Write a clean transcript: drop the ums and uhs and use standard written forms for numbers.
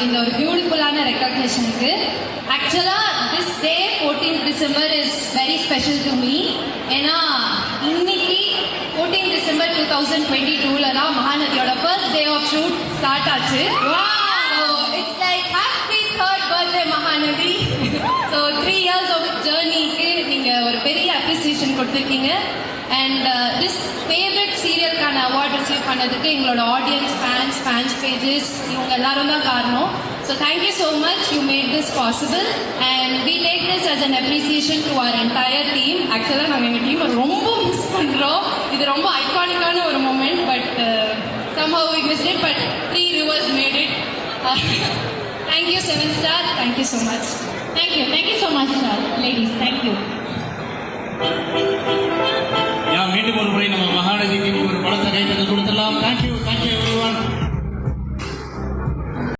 இந்த ஒரு பியூட்டிஃபுல்லான ரெக்கக்னிஷனுக்கு. ஆக்சுவலாக this day 14th December is very special to me. ஏன்னா இன்னைக்கு 14th December 2022 தான் மகாநதியோட first day of shoot start ஆச்சு. It's like happy 3rd birthday Mahanadhi. So 3 years of ஜேர்னிக்கு நீங்கள் ஒரு பெரிய அப்ரிசியேஷன் கொடுத்துருக்கீங்க. அண்ட் திஸ் ஃபேவரட் சீரியலுக்கான அவார்ட் ரிசீவ் பண்ணதுக்கு எங்களோட ஆடியன்ஸ், ஃபேன்ஸ் பேஜஸ் இவங்க எல்லாரும் தான் காரணம். So thank you so much, you made this possible and we take this as an appreciation to our entire team. ஆக்சுவலாக நாங்கள் எங்கள் டீமை ரொம்ப மிஸ் பண்ணுறோம். இது ரொம்ப ஐகானிக்கான ஒரு moment. But somehow we missed it, but 3 rivers made it. Thank you 7 Star, thank you so much. Thank you so much ladies, thank you. மீண்டும் ஒரு முறை நம்ம மகாநதிக்கு ஒரு பலத்த கைத்தட்டல் கொடுத்துடலாம். Thank you everyone.